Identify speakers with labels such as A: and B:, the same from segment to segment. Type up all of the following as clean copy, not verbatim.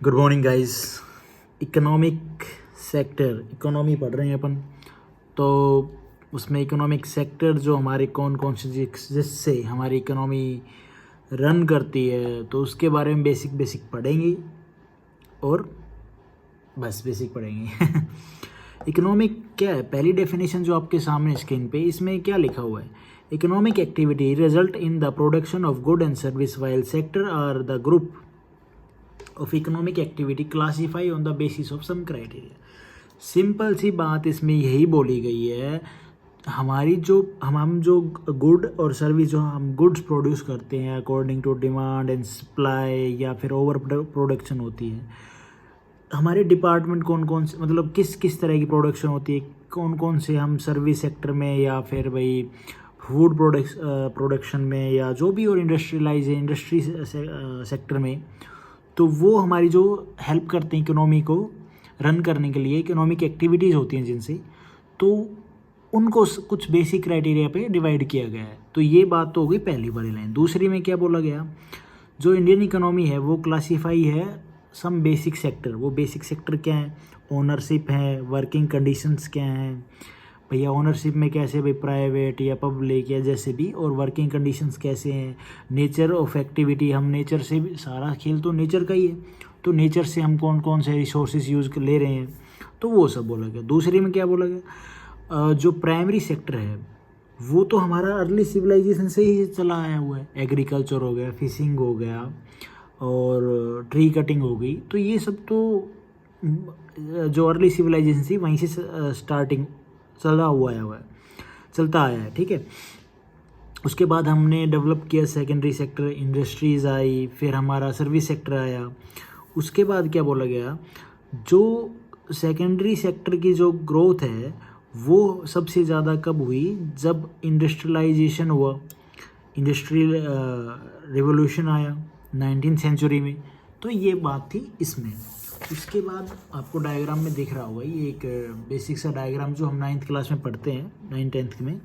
A: Good morning guys. Economic sector, economy पढ़ रहे हैं अपन। तो उसमें इकोनॉमिक सेक्टर जो हमारे कौन कौन से जिससे हमारी इकोनॉमी रन करती है, तो उसके बारे में बेसिक बेसिक पढ़ेंगे और बस बेसिक पढ़ेंगे। इकोनॉमिक क्या है? पहली डेफिनेशन जो आपके सामने स्क्रीन पे, इसमें क्या लिखा हुआ है? Economic activity result in the production of good and service, while sector are the group of economic activity classify on the basis of some criteria. Simple सी बात इसमें यही बोली गई है, हमारी जो हम जो गुड और सर्विस जो हम गुड्स प्रोड्यूस करते हैं according to demand and supply, या फिर ओवर प्रोडक्शन होती है, हमारे डिपार्टमेंट कौन कौन से, मतलब किस किस तरह की प्रोडक्शन होती है, कौन कौन से हम सर्विस सेक्टर में या फिर भाई फूड प्रोडक्शन में या जो भी और इंडस्ट्रियलाइज इंडस्ट्री सेक्टर में, तो वो हमारी जो हेल्प करते हैं इकोनॉमी को रन करने के लिए, इकोनॉमिक एक्टिविटीज़ होती हैं जिनसे, तो उनको कुछ बेसिक क्राइटेरिया पे डिवाइड किया गया है। तो ये बात तो हो गई पहली वाली लाइन। दूसरी में क्या बोला गया? जो इंडियन इकोनॉमी है वो क्लासीफाई है सम बेसिक सेक्टर। वो बेसिक सेक्टर क्या है? ओनरशिप है, वर्किंग कंडीशंस क्या हैं भैया, ओनरशिप में कैसे भाई, प्राइवेट या पब्लिक या जैसे भी, और वर्किंग कंडीशंस कैसे हैं, नेचर ऑफ एक्टिविटी, हम नेचर से भी, सारा खेल तो नेचर का ही है, तो नेचर से हम कौन कौन से रिसोर्सेज यूज़ ले रहे हैं, तो वो सब बोला गया। दूसरे में क्या बोला गया? जो प्राइमरी सेक्टर है वो तो हमारा अर्ली सिविलाइजेशन से ही चला आया हुआ है। एग्रीकल्चर हो गया, फिशिंग हो गया और ट्री कटिंग हो गई, तो ये सब तो जो अर्ली सिविलाइजेशन थी वहीं से स्टार्टिंग चलता आया है, ठीक है। उसके बाद हमने डेवलप किया सेकेंडरी सेक्टर, इंडस्ट्रीज़ आई, फिर हमारा सर्विस सेक्टर आया। उसके बाद क्या बोला गया? जो सेकेंडरी सेक्टर की जो ग्रोथ है वो सबसे ज़्यादा कब हुई? जब इंडस्ट्रियलाइजेशन हुआ, इंडस्ट्रियल रिवोल्यूशन आया 19th सेंचुरी में। तो ये बात थी इसमें। उसके बाद आपको डायग्राम में दिख रहा होगा, ये एक बेसिक सा डायग्राम जो हम 9th क्लास में पढ़ते हैं, 9th-10th में।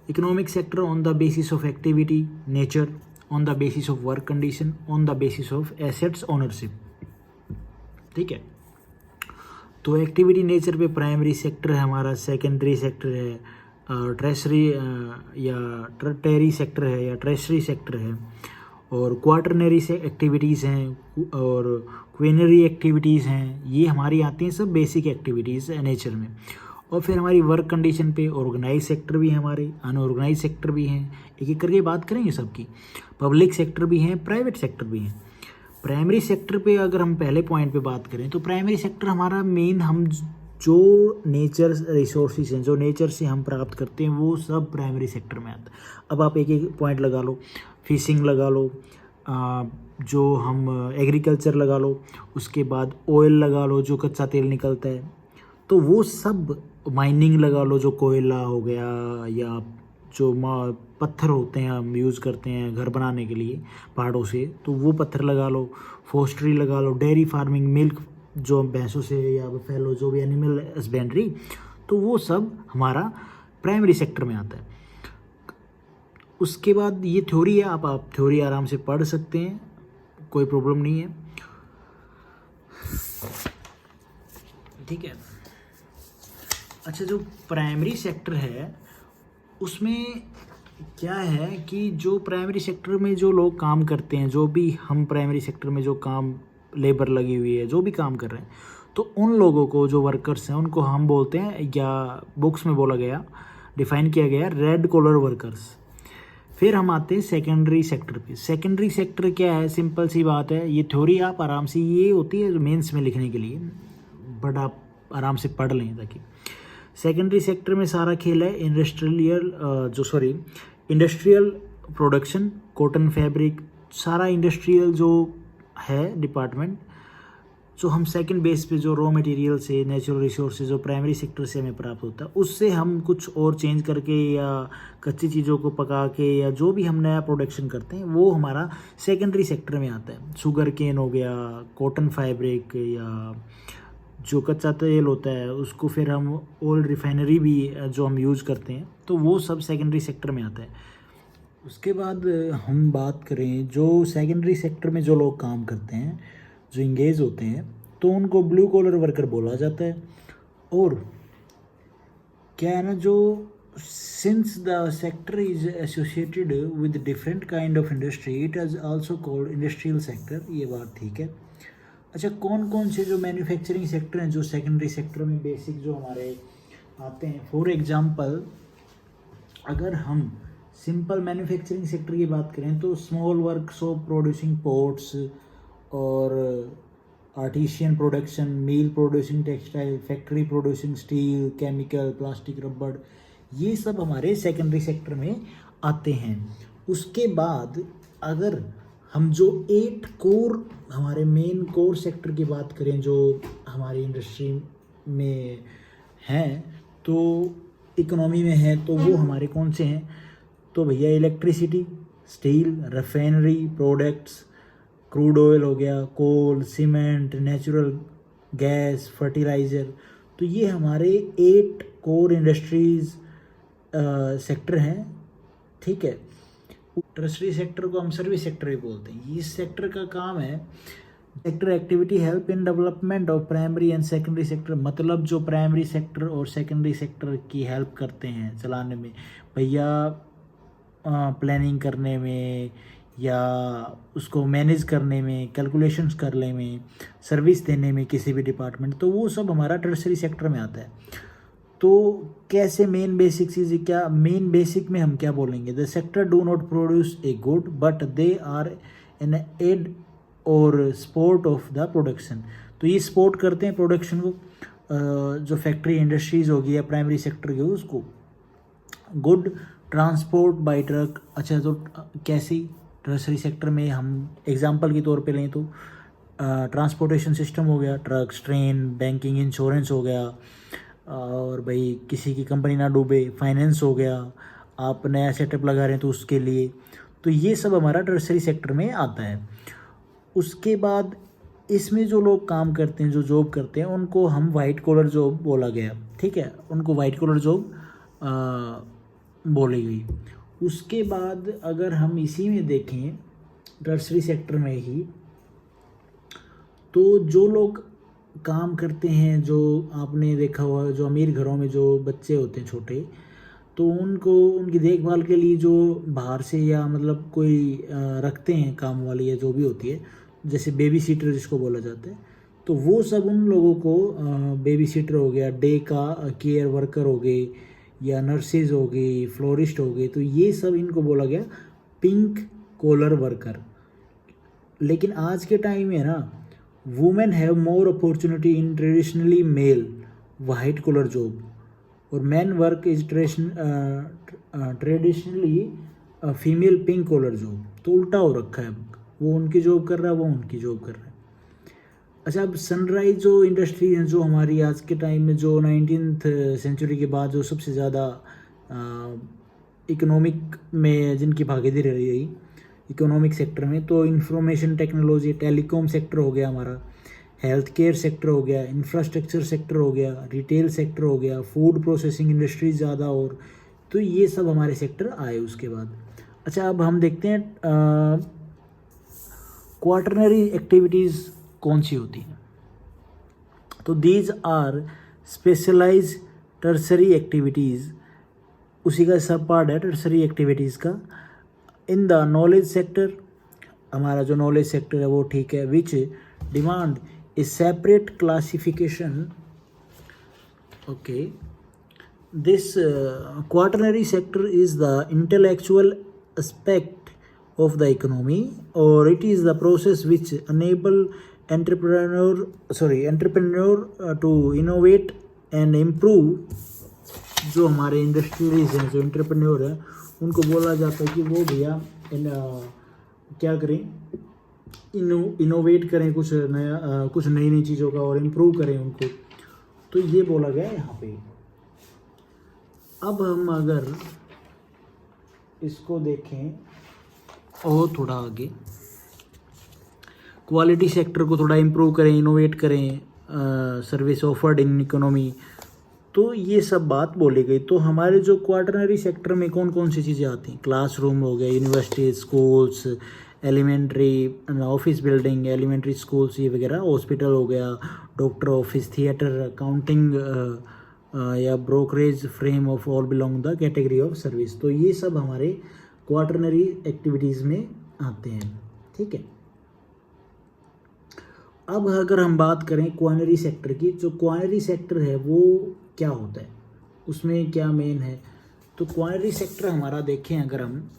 A: Economic sector on the basis of activity, nature, on the basis of work condition, on the basis of assets ownership, ठीक है। तो एक्टिविटी नेचर पे प्राइमरी सेक्टर है हमारा, सेकेंडरी सेक्टर है, ट्रेशरी या टेरी सेक्टर है या ट्रेशरी सेक्टर है, और क्वार्टरनरी से एक्टिविटीज़ हैं और क्वेनरी एक्टिविटीज़ हैं। ये हमारी आती हैं सब बेसिक एक्टिविटीज़ नेचर में। और फिर हमारी वर्क कंडीशन पे ऑर्गेनाइज सेक्टर भी हैं, हमारे अनऑर्गेनाइज सेक्टर भी हैं, एक एक करके बात करेंगे सबकी। पब्लिक सेक्टर भी हैं, प्राइवेट सेक्टर भी हैं। प्राइमरी सेक्टर पे अगर हम पहले पॉइंट पे बात करें, तो प्राइमरी सेक्टर हमारा मेन, हम जो नेचर रिसोर्सेज हैं, जो नेचर से हम प्राप्त करते हैं, वो सब प्राइमरी सेक्टर में आता है। अब आप एक एक पॉइंट लगा लो, फिशिंग लगा लो, जो हम एग्रीकल्चर लगा लो, उसके बाद ऑयल लगा लो जो कच्चा तेल निकलता है, तो वो सब, माइनिंग लगा लो जो कोयला हो गया, या जो पत्थर होते हैं हम यूज़ करते हैं घर बनाने के लिए पहाड़ों से, तो वो पत्थर लगा लो, फोस्ट्री लगा लो, डेयरी फार्मिंग, मिल्क जो भैंसों से या फैलो जो भी एनिमल हस्बेंड्री, तो वो सब हमारा प्राइमरी सेक्टर में आता है। उसके बाद ये थ्योरी है, आप थ्योरी आराम से पढ़ सकते हैं, कोई प्रॉब्लम नहीं है, ठीक है। अच्छा, जो प्राइमरी सेक्टर है उसमें क्या है कि जो प्राइमरी सेक्टर में जो लोग काम करते हैं, जो भी हम प्राइमरी सेक्टर में जो काम, लेबर लगी हुई है, जो भी काम कर रहे हैं, तो उन लोगों को, जो वर्कर्स हैं, उनको हम बोलते हैं, या बुक्स में बोला गया, डिफाइन किया गया, रेड कॉलर वर्कर्स। फिर हम आते हैं सेकेंडरी सेक्टर पे। सेकेंडरी सेक्टर क्या है? सिंपल सी बात है, ये थ्योरी आप आराम से, ये होती है मेंस में लिखने के लिए, बट आप आराम से पढ़ लें ताकि। सेकेंडरी सेक्टर में सारा खेल है इंडस्ट्रियल प्रोडक्शन, कॉटन फैब्रिक, सारा इंडस्ट्रियल जो है डिपार्टमेंट, जो हम सेकंड बेस पे जो रॉ मटेरियल से, नेचुरल रिसोर्सेज जो प्राइमरी सेक्टर से हमें प्राप्त होता है, उससे हम कुछ और चेंज करके या कच्ची चीज़ों को पका के या जो भी हम नया प्रोडक्शन करते हैं, वो हमारा सेकेंडरी सेक्टर में आता है। शुगर केन हो गया, कॉटन फैब्रिक, या जो कच्चा तेल होता है उसको फिर हम ऑयल रिफाइनरी भी जो हम यूज़ करते हैं, तो वो सब सेकेंडरी सेक्टर में आता है। उसके बाद हम बात करें जो सेकेंडरी सेक्टर में जो लोग काम करते हैं, जो इंगेज होते हैं तो उनको ब्लू कॉलर वर्कर बोला जाता है। और क्या है ना, जो since the sector is associated with different kind of industry it is also called industrial sector. ये बात ठीक है। अच्छा, कौन कौन से जो मैन्युफैक्चरिंग सेक्टर हैं जो सेकेंडरी सेक्टर में बेसिक जो हमारे आते हैं, फॉर एग्जांपल अगर हम सिंपल मैन्युफैक्चरिंग सेक्टर की बात करें तो स्मॉल वर्कशॉप प्रोड्यूसिंग पोर्ट्स और artisan production, mill producing textile, factory producing steel, chemical, plastic, रबड़, ये सब हमारे सेकेंडरी सेक्टर में आते हैं। उसके बाद अगर हम जो 8 कोर हमारे मेन कोर सेक्टर की बात करें जो हमारी इंडस्ट्री में हैं, तो इकोनॉमी में है, तो वो हमारे कौन से हैं? तो भैया electricity, steel, refinery products, crude oil हो गया, कोल, सीमेंट, नेचुरल गैस, फर्टिलाइज़र। तो ये हमारे 8 कोर इंडस्ट्रीज़ सेक्टर हैं, ठीक है। टर्शरी सेक्टर को हम सर्विस सेक्टर भी बोलते हैं। इस सेक्टर का काम है sector activity help in development of primary and secondary sector, मतलब जो प्राइमरी सेक्टर और सेकेंडरी सेक्टर की हेल्प करते हैं चलाने में, भैया प्लानिंग करने में या उसको मैनेज करने में, कैलकुलेशंस करने में, सर्विस देने में किसी भी डिपार्टमेंट, तो वो सब हमारा टर्शरी सेक्टर में आता है। तो कैसे मेन बेसिक चीज़ें, क्या मेन बेसिक में हम क्या बोलेंगे? The sector do not produce a good but they are an aid और सपोर्ट ऑफ द प्रोडक्शन। तो ये सपोर्ट करते हैं प्रोडक्शन को, जो फैक्ट्री इंडस्ट्रीज़ होगी या प्राइमरी सेक्टर की उसको। Good transport bye truck. अच्छा, तो कैसी टर्शरी सेक्टर में हम एग्जांपल के तौर पे लें तो ट्रांसपोर्टेशन सिस्टम हो गया, ट्रक्स, ट्रेन, बैंकिंग, इंश्योरेंस हो गया, और भाई किसी की कंपनी ना डूबे, फाइनेंस हो गया, आप नया सेटअप लगा रहे हैं तो उसके लिए। तो ये सब हमारा टर्शरी सेक्टर में आता है। उसके बाद इसमें जो लोग काम करते हैं, जो जॉब करते हैं, उनको हम वाइट कॉलर जॉब बोला गया, ठीक है, उनको वाइट कॉलर जॉब बोली गई। उसके बाद अगर हम इसी में देखें टर्शरी सेक्टर में ही, तो जो लोग काम करते हैं, जो आपने देखा हुआ जो अमीर घरों में जो बच्चे होते हैं छोटे, तो उनको उनकी देखभाल के लिए जो बाहर से या मतलब कोई रखते हैं काम वाली या जो भी होती है, जैसे बेबी सीटर जिसको बोला जाता है, तो वो सब उन लोगों को बेबी सीटर हो गया, डे का केयर वर्कर हो गए, या नर्सेज हो गई, फ्लोरिस्ट हो गए, तो ये सब इनको बोला गया पिंक कॉलर वर्कर। लेकिन आज के टाइम में ना women have more opportunity in traditionally male white collar job, और man work is traditionally female pink collar job. तो उल्टा हो रखा है, वो उनकी जॉब कर रहा है, वो उनकी जॉब कर रहा है। अच्छा, अब सनराइज जो इंडस्ट्री है जो हमारी आज के टाइम में जो 19th सेंचुरी के बाद जो सबसे ज़्यादा इकोनॉमिक में जिनकी भागीदारी रही इकोनॉमिक सेक्टर में, तो इंफॉर्मेशन टेक्नोलॉजी, टेलीकॉम सेक्टर हो गया हमारा, हेल्थ केयर सेक्टर हो गया, इंफ्रास्ट्रक्चर सेक्टर हो गया, रिटेल सेक्टर हो गया, फूड प्रोसेसिंग इंडस्ट्रीज ज़्यादा, और तो ये सब हमारे सेक्टर आए उसके बाद। अच्छा, अब हम देखते हैं क्वार्टरनरी एक्टिविटीज़ कौन सी होती हैं। तो these are specialise tertiary activities, उसी का सब पार्ट है टर्सरी एक्टिविटीज़ का। इन द नॉलेज सेक्टर, हमारा जो नॉलेज सेक्टर है वो ठीक है, which demand A separate classification. Okay, this quaternary sector is the intellectual aspect of the economy, or it is the process which enable entrepreneur to innovate and improve। जो हमारे industries हैं, जो entrepreneur हैं, उनको बोला जाता है कि वो भैया क्या करें, इनोवेट करें कुछ नया, कुछ नई नई चीज़ों का, और इम्प्रूव करें उनको। तो ये बोला गया है यहाँ पे। अब हम अगर इसको देखें और थोड़ा आगे, क्वालिटी सेक्टर को थोड़ा इम्प्रूव करें, इनोवेट करें, सर्विस ऑफर्ड इन इकोनॉमी, तो ये सब बात बोली गई। तो हमारे जो क्वार्टरनरी सेक्टर में कौन कौन सी चीज़ें आती हैं? क्लासरूम हो गए, university, schools, elementary office building, elementary schools ये वगैरह, हॉस्पिटल हो गया, डॉक्टर ऑफिस, थिएटर, अकाउंटिंग या brokerage frame of all belong the category of service. तो ये सब हमारे क्वार्टरनरी एक्टिविटीज़ में आते हैं, ठीक है। अब अगर हम बात करें क्वार्टरनरी सेक्टर की, जो क्वार्टरनरी सेक्टर है वो क्या होता है, उसमें क्या मेन है। तो क्वार्टरनरी सेक्टर हमारा देखें अगर हम,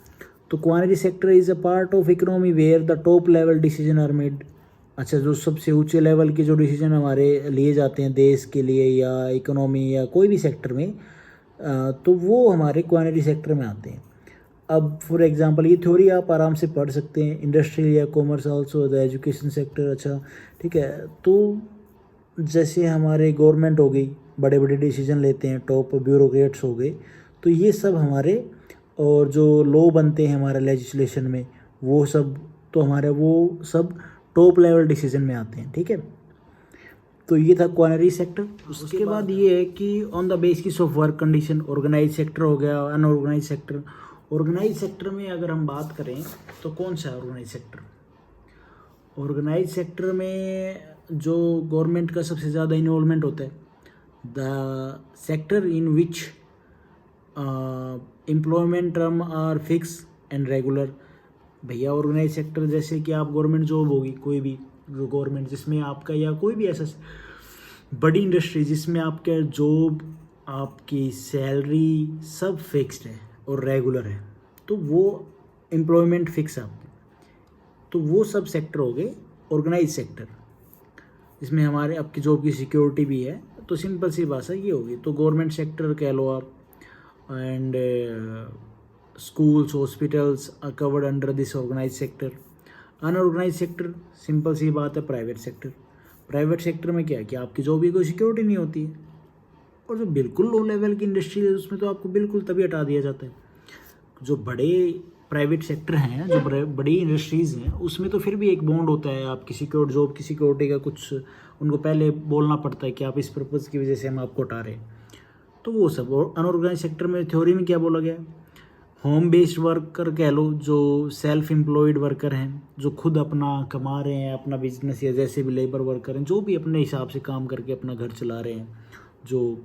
A: तो quaternary sector is a part of economy where the top level decision are made. अच्छा, जो सबसे ऊंचे लेवल के जो डिसीजन हमारे लिए जाते हैं देश के लिए या इकोनॉमी या कोई भी सेक्टर में, तो वो हमारे क्वार्टरनरी सेक्टर में आते हैं। अब फॉर एग्जांपल ये थ्योरी आप आराम से पढ़ सकते हैं, इंडस्ट्रियल या commerce also the education sector. अच्छा ठीक है, तो जैसे हमारे गवर्नमेंट हो गई, बड़े बड़े डिसीजन लेते हैं, टॉप ब्यूरोक्रेट्स हो गए, तो ये सब हमारे, और जो लॉ बनते हैं हमारे लेजिस्लेशन में, वो सब तो हमारे वो सब टॉप लेवल डिसीजन में आते हैं, ठीक है। तो ये था क्वार्टरनरी सेक्टर। उसके बाद ये है कि on the basis of work condition, organise sector हो गया, अनऑर्गेनाइज सेक्टर। ऑर्गेनाइज सेक्टर में अगर हम बात करें तो कौन सा है ऑर्गेनाइज सेक्टर। ऑर्गेनाइज सेक्टर में जो गवर्नमेंट का सबसे ज़्यादा इन्वॉल्वमेंट होता है, the sector in which employment term are fix and regular. भैया ऑर्गेनाइज सेक्टर जैसे कि आप गवर्नमेंट जॉब होगी, कोई भी जो गवर्नमेंट जिसमें आपका, या कोई भी ऐसा बड़ी इंडस्ट्री जिसमें आपका जॉब, आपकी सैलरी सब फिक्स्ड है और रेगुलर है, तो वो एम्प्लॉयमेंट फिक्स है आपकी, तो वो सब सेक्टर हो गए ऑर्गेनाइज सेक्टर, जिसमें हमारे आपकी जॉब की सिक्योरिटी भी है। तो सिंपल सी भाषा ये होगी। तो गवर्नमेंट सेक्टर कह लो आप, and schools, hospitals are covered under this organized sector. Unorganized sector simple सी बात है, प्राइवेट सेक्टर। प्राइवेट सेक्टर में क्या है कि आपकी जॉब की कोई सिक्योरिटी नहीं होती है, और जो बिल्कुल लो लेवल की इंडस्ट्री है उसमें तो आपको बिल्कुल तभी हटा दिया जाता है। जो बड़े प्राइवेट सेक्टर हैं, जो बड़ी इंडस्ट्रीज़ हैं, उसमें तो फिर भी एक बॉन्ड होता है, आपकी सिक्योर जॉब की सिक्योरिटी का कुछ उनको पहले बोलना पड़ता है कि आप इस पर्पज़ की वजह से हम आपको हटा रहे हैं। तो वो सब। और अनऑर्गेनाइज सेक्टर में थ्योरी में क्या बोला गया, होम बेस्ड वर्कर कह लो, जो सेल्फ एम्प्लॉयड वर्कर हैं, जो खुद अपना कमा रहे हैं, अपना बिजनेस, या जैसे भी लेबर वर्कर हैं, जो भी अपने हिसाब से काम करके अपना घर चला रहे हैं, जो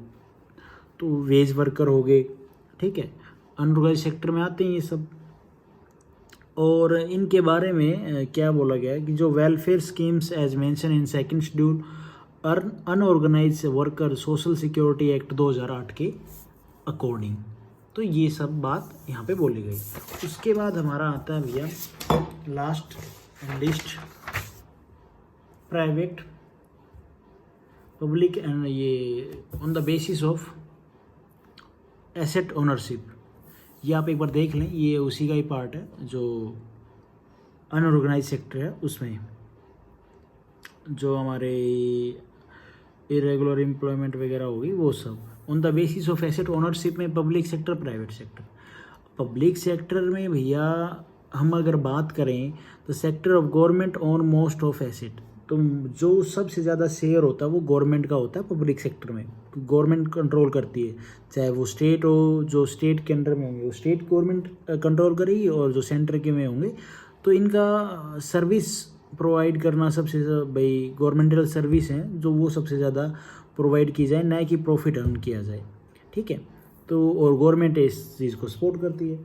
A: तो वेज वर्कर हो गए, ठीक है। अनऑर्गेनाइज सेक्टर में आते हैं ये सब। और इनके बारे में क्या बोला गया है कि जो welfare schemes as mention in second schedule unorganise worker social security act 2008 के अकॉर्डिंग। तो ये सब बात यहाँ पे बोली गई। उसके बाद हमारा आता है भैया last list, private public and ये on the basis of asset ownership. ये आप एक बार देख लें, ये उसी का ही पार्ट है जो अनऑर्गेनाइज सेक्टर है, उसमें जो हमारे इरेगुलर एम्प्लॉयमेंट वगैरह होगी वो सब। On the basis of asset ownership में public sector, private sector. Public sector में भैया हम अगर बात करें तो sector of government own most of asset, तो जो सबसे ज़्यादा शेयर होता है वो गवर्नमेंट का होता है पब्लिक सेक्टर में। गवर्नमेंट कंट्रोल करती है, चाहे वो स्टेट हो, जो स्टेट के अंडर में होंगे वो स्टेट गवर्नमेंट कंट्रोल करेगी, और जो सेंटर के में होंगे तो इनका सर्विस प्रोवाइड करना सबसे भाई गवर्नमेंटल सर्विस हैं जो वो सबसे ज़्यादा प्रोवाइड की जाए, ना कि प्रॉफिट अर्न किया जाए, ठीक है। तो और गवर्नमेंट इस चीज़ को सपोर्ट करती है।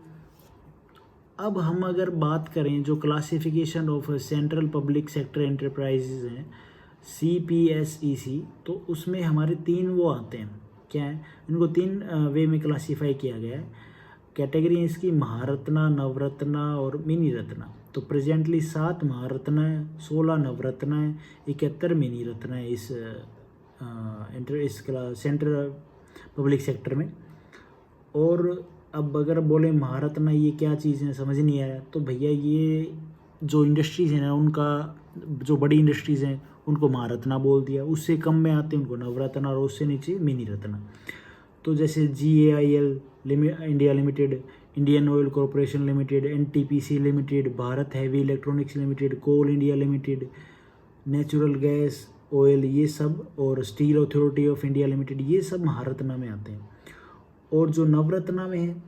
A: अब हम अगर बात करें जो classification of central public sector enterprises हैं, CPSEC, तो उसमें हमारे 3 वो आते हैं, क्या है, इनको 3 वे में क्लासीफाई किया गया है। कैटेगरी इसकी महारत्ना, नवरत्ना और मिनी रत्ना। तो प्रेजेंटली 7 महारत्ना है, 16 नवरत्ना है, 71 मिनी रत्ना है इस सेंट्रल पब्लिक सेक्टर में। और अब अगर बोले महारत्ना ये क्या चीज़ है, समझ नहीं आया, तो भैया ये जो इंडस्ट्रीज़ हैं ना, उनका जो बड़ी इंडस्ट्रीज़ हैं उनको महारत्ना बोल दिया, उससे कम में आते हैं उनको नवरत्ना, और उससे नीचे मिनी रत्ना। तो जैसे GAIL India limited, Indian oil corporation limited, NTPC limited, Bharat heavy electronics limited, coal India limited, natural gas oil, ये सब, और steel authority of India limited, ये सब महारत्ना में आते हैं। और जो नवरत्ना में है,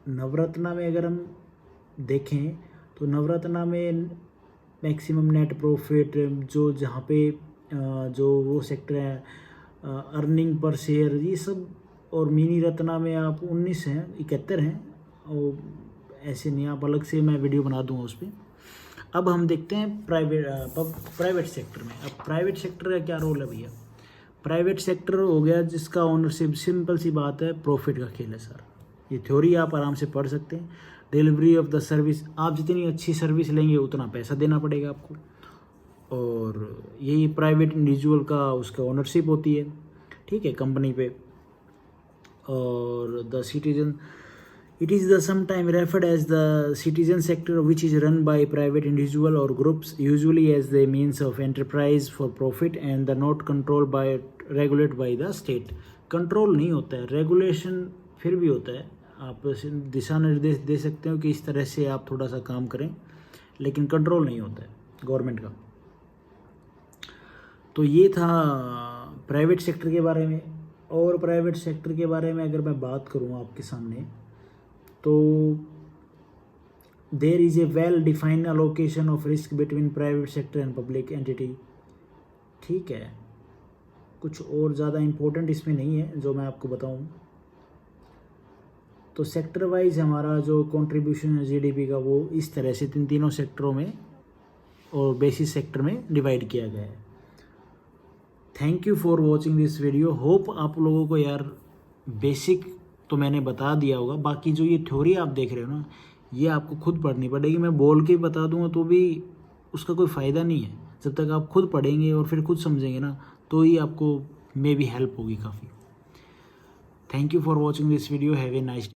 A: नवरत्ना में अगर हम देखें तो नवरत्ना में मैक्सिमम नेट प्रॉफिट जो जहाँ पे जो वो सेक्टर है अर्निंग पर शेयर ये सब, और मिनी रत्ना में आप 19 हैं 71 हैं, वो ऐसे नहीं, आप अलग से मैं वीडियो बना दूंगा उस पर। अब हम देखते हैं प्राइवेट सेक्टर में। अब प्राइवेट सेक्टर का क्या रोल है भैया? प्राइवेट सेक्टर हो गया जिसका ओनरशिप, सिंपल सी बात है, प्रॉफिट का खेल है सर। ये थ्योरी आप आराम से पढ़ सकते हैं। डिलीवरी ऑफ द सर्विस, आप जितनी अच्छी सर्विस लेंगे उतना पैसा देना पड़ेगा आपको, और यही प्राइवेट इंडिविजुअल का उसका ओनरशिप होती है, ठीक है, कंपनी पे। और the citizen, it is the sometime referred as the citizen sector, which is run by private individual or groups, usually as the means of enterprise for profit and the not controlled by regulated by the state। Control नहीं होता है, regulation फिर भी होता है, आप दिशा निर्देश दे सकते हो कि इस तरह से आप थोड़ा सा काम करें, लेकिन कंट्रोल नहीं होता है गवर्नमेंट का। तो ये था प्राइवेट सेक्टर के बारे में। और प्राइवेट सेक्टर के बारे में अगर मैं बात करूँ आपके सामने, तो there is a well defined allocation of risk between private sector and public entity, ठीक है। कुछ और ज़्यादा इम्पोर्टेंट इसमें नहीं है जो मैं आपको बताऊं। तो सेक्टर वाइज हमारा जो कंट्रीब्यूशन है जीडीपी का, वो इस तरह से तीनों सेक्टरों में और बेसिस सेक्टर में डिवाइड किया गया है। Thank you for watching this video. Hope आप लोगों को यार बेसिक तो मैंने बता दिया होगा, बाकी जो ये थ्योरी आप देख रहे हो ना, ये आपको खुद पढ़नी पड़ेगी। मैं बोल के बता दूंगा तो भी उसका कोई फ़ायदा नहीं है, जब तक आप खुद पढ़ेंगे और फिर खुद समझेंगे ना, तो ही आपको मे बी हेल्प होगी काफ़ी। Thank you for watching this video. Have a nice